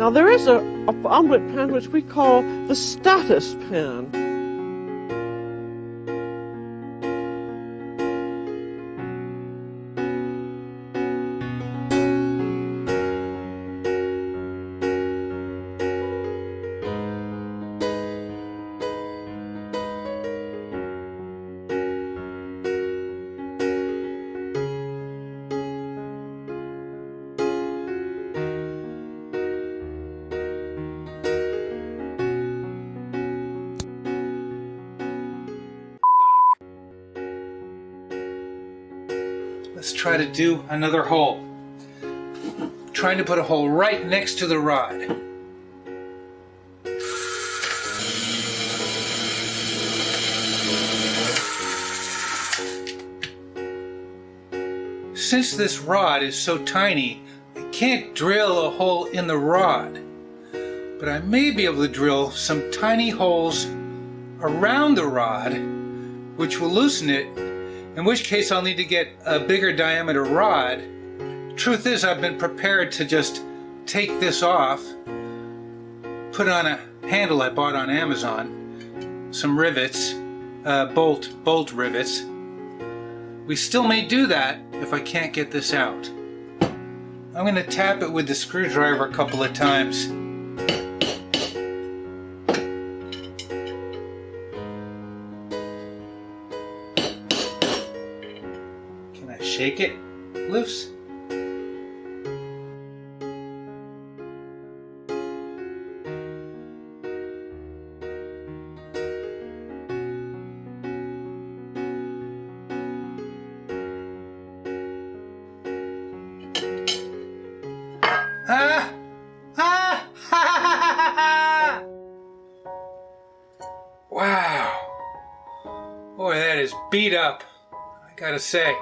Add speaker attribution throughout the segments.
Speaker 1: Now there is a omelette pan which we call the status pan.
Speaker 2: Let's try to do another hole. Trying to put a hole right next to the rod. Since this rod is so tiny, I can't drill a hole in the rod, but I may be able to drill some tiny holes around the rod, which will loosen it, in which case I'll need to get a bigger diameter rod. Truth is, I've been prepared to just take this off, put on a handle I bought on Amazon, some rivets, bolt rivets. We still may do that if I can't get this out. I'm going to tap it with the screwdriver a couple of times. Can I shake it loose? Wow. Boy, that is beat up. I gotta say,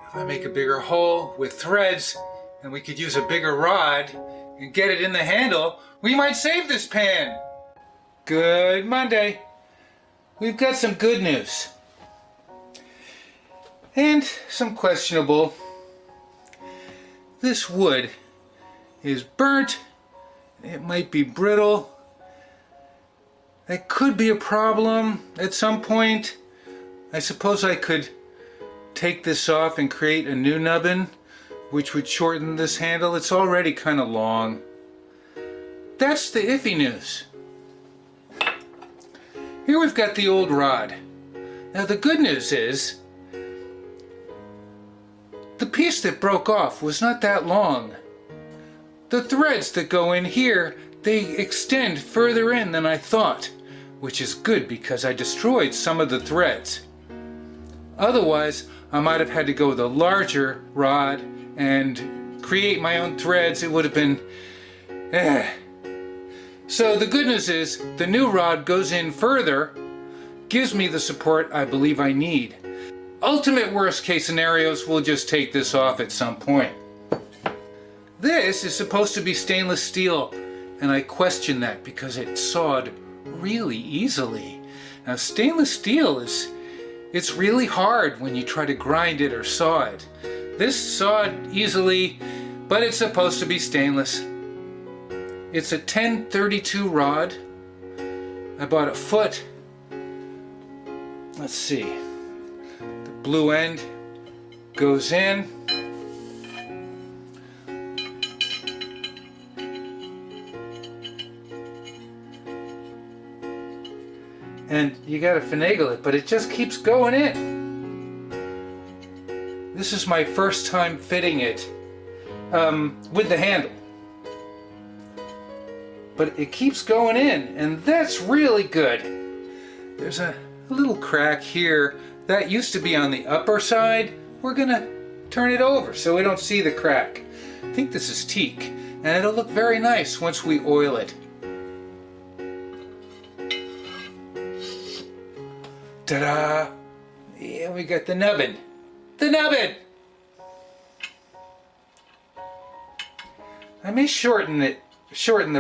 Speaker 2: if I make a bigger hole with threads and we could use a bigger rod and get it in the handle, we might save this pan. Good Monday. We've got some good news. And some questionable. This wood is burnt. It might be brittle. That could be a problem at some point. I suppose I could take this off and create a new nubbin, which would shorten this handle. It's already kind of long. That's the iffy news. Here we've got the old rod. Now the good news is, the piece that broke off was not that long. The threads that go in here, they extend further in than I thought, which is good because I destroyed some of the threads. Otherwise, I might have had to go with a larger rod and create my own threads. It would have been... So the good news is, the new rod goes in further, gives me the support I believe I need. Ultimate worst case scenarios, we'll just take this off at some point. This is supposed to be stainless steel, and I question that because it sawed really easily. Now stainless steel it's really hard when you try to grind it or saw it. This sawed easily, but it's supposed to be stainless. It's a 1032 rod. I bought a foot. Let's see. The blue end goes in. And you gotta finagle it, but it just keeps going in. This is my first time fitting it with the handle. But it keeps going in, and that's really good. There's a little crack here. That used to be on the upper side. We're gonna turn it over so we don't see the crack. I think this is teak, and it'll look very nice once we oil it. Ta-da! Yeah, we got the nubbin. The nubbin! I may shorten the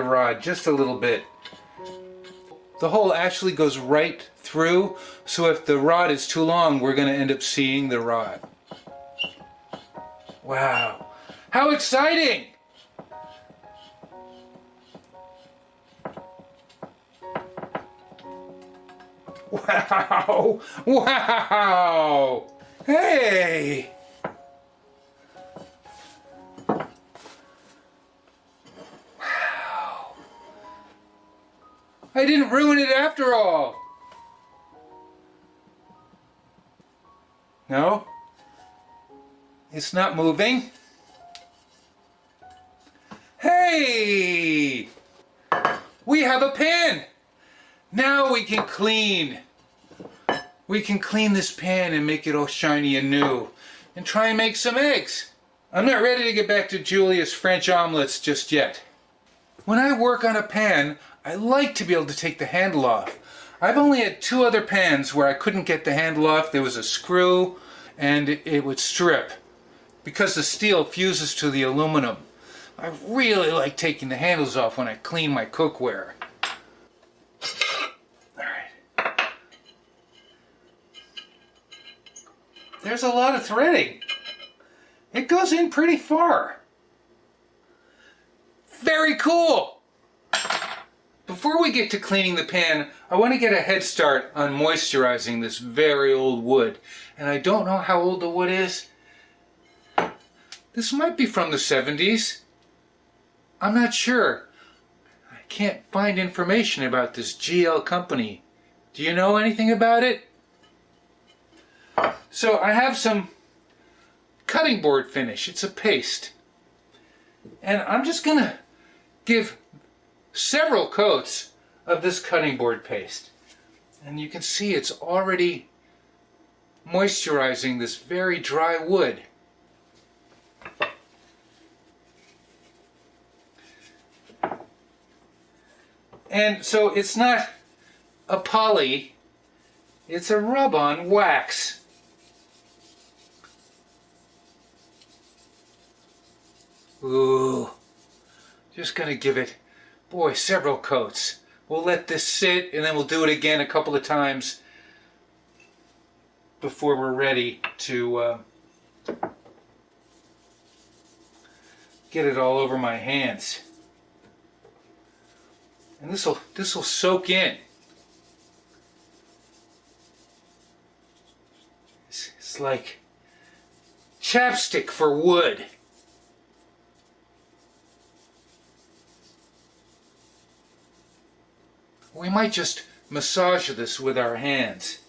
Speaker 2: rod just a little bit. The hole actually goes right through, so if the rod is too long, we're going to end up seeing the rod. Wow! How exciting! Wow! Wow! Hey! Wow! I didn't ruin it after all! No? It's not moving. Hey! We have a pan! Now we can clean. We can clean this pan and make it all shiny and new. And try and make some eggs. I'm not ready to get back to Julia's French omelettes just yet. When I work on a pan, I like to be able to take the handle off. I've only had 2 other pans where I couldn't get the handle off. There was a screw and it would strip because the steel fuses to the aluminum. I really like taking the handles off when I clean my cookware. Alright. There's a lot of threading. It goes in pretty far. Very cool! Before we get to cleaning the pan, I want to get a head start on moisturizing this very old wood. And I don't know how old the wood is. This might be from the 70s. I'm not sure. I can't find information about this GL company. Do you know anything about it? So I have some cutting board finish. It's a paste. And I'm just going to give several coats of this cutting board paste. And you can see it's already moisturizing this very dry wood. And so it's not a poly, it's a rub-on wax. Ooh, just gonna give it, boy, several coats. We'll let this sit and then we'll do it again a couple of times before we're ready to get it all over my hands. And this will soak in. It's like chapstick for wood. We might just massage this with our hands.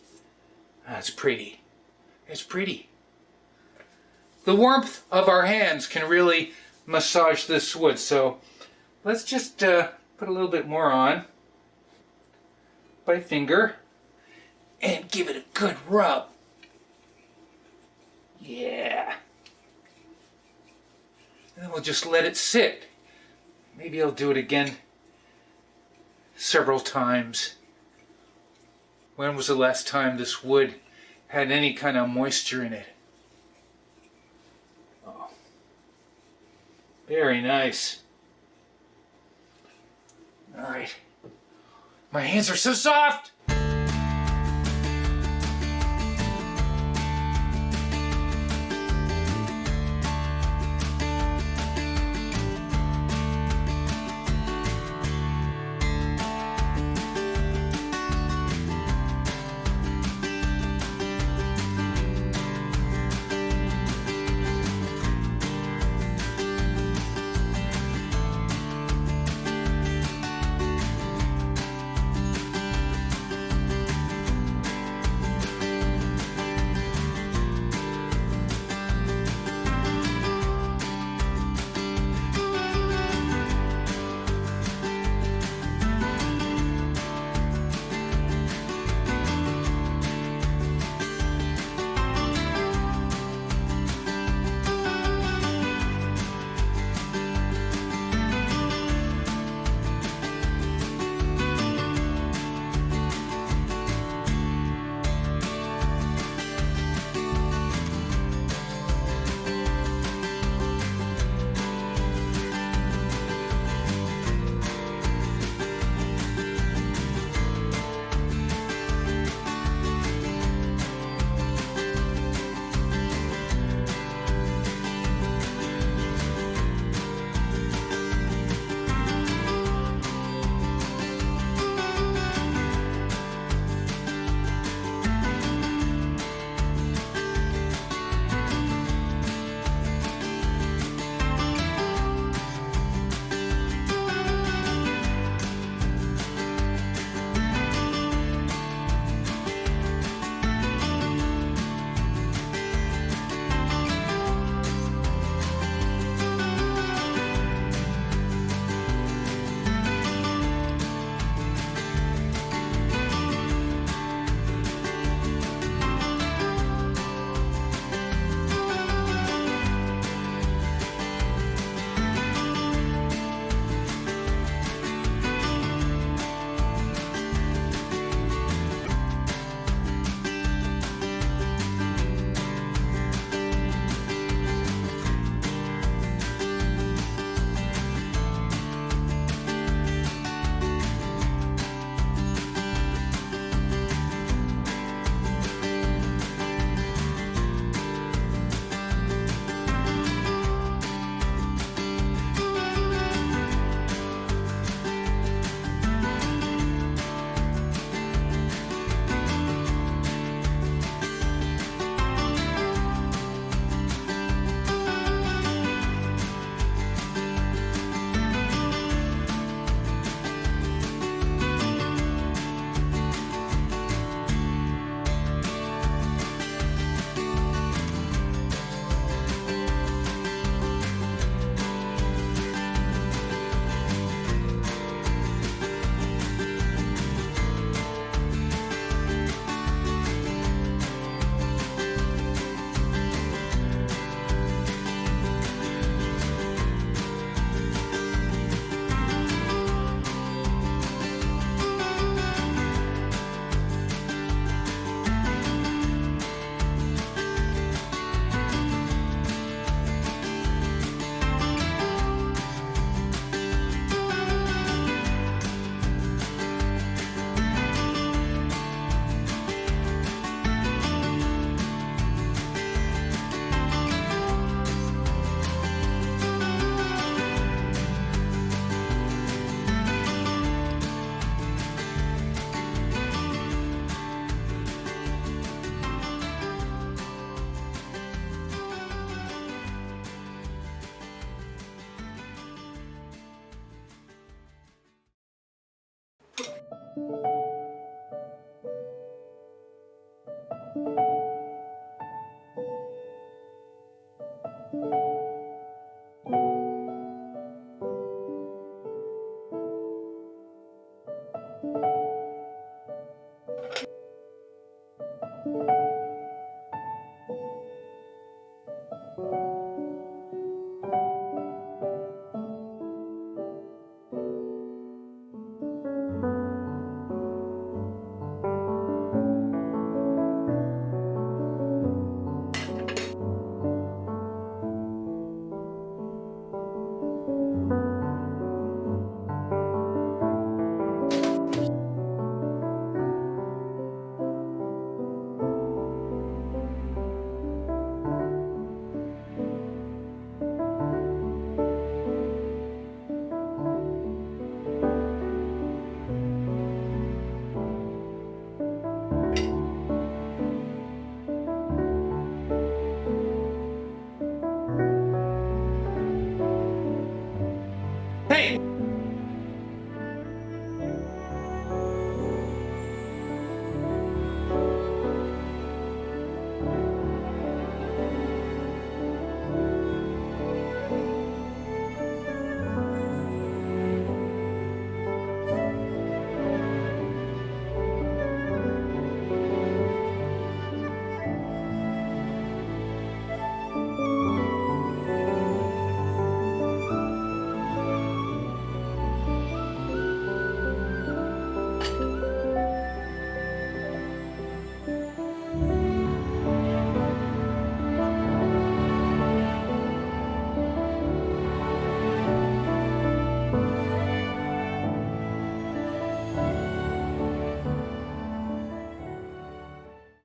Speaker 2: That's pretty. It's pretty. The warmth of our hands can really massage this wood, so let's just put a little bit more on by finger and give it a good rub. Yeah. And then we'll just let it sit. Maybe I'll do it again several times. When was the last time this wood had any kind of moisture in it? Oh, very nice. All right. My hands are so soft.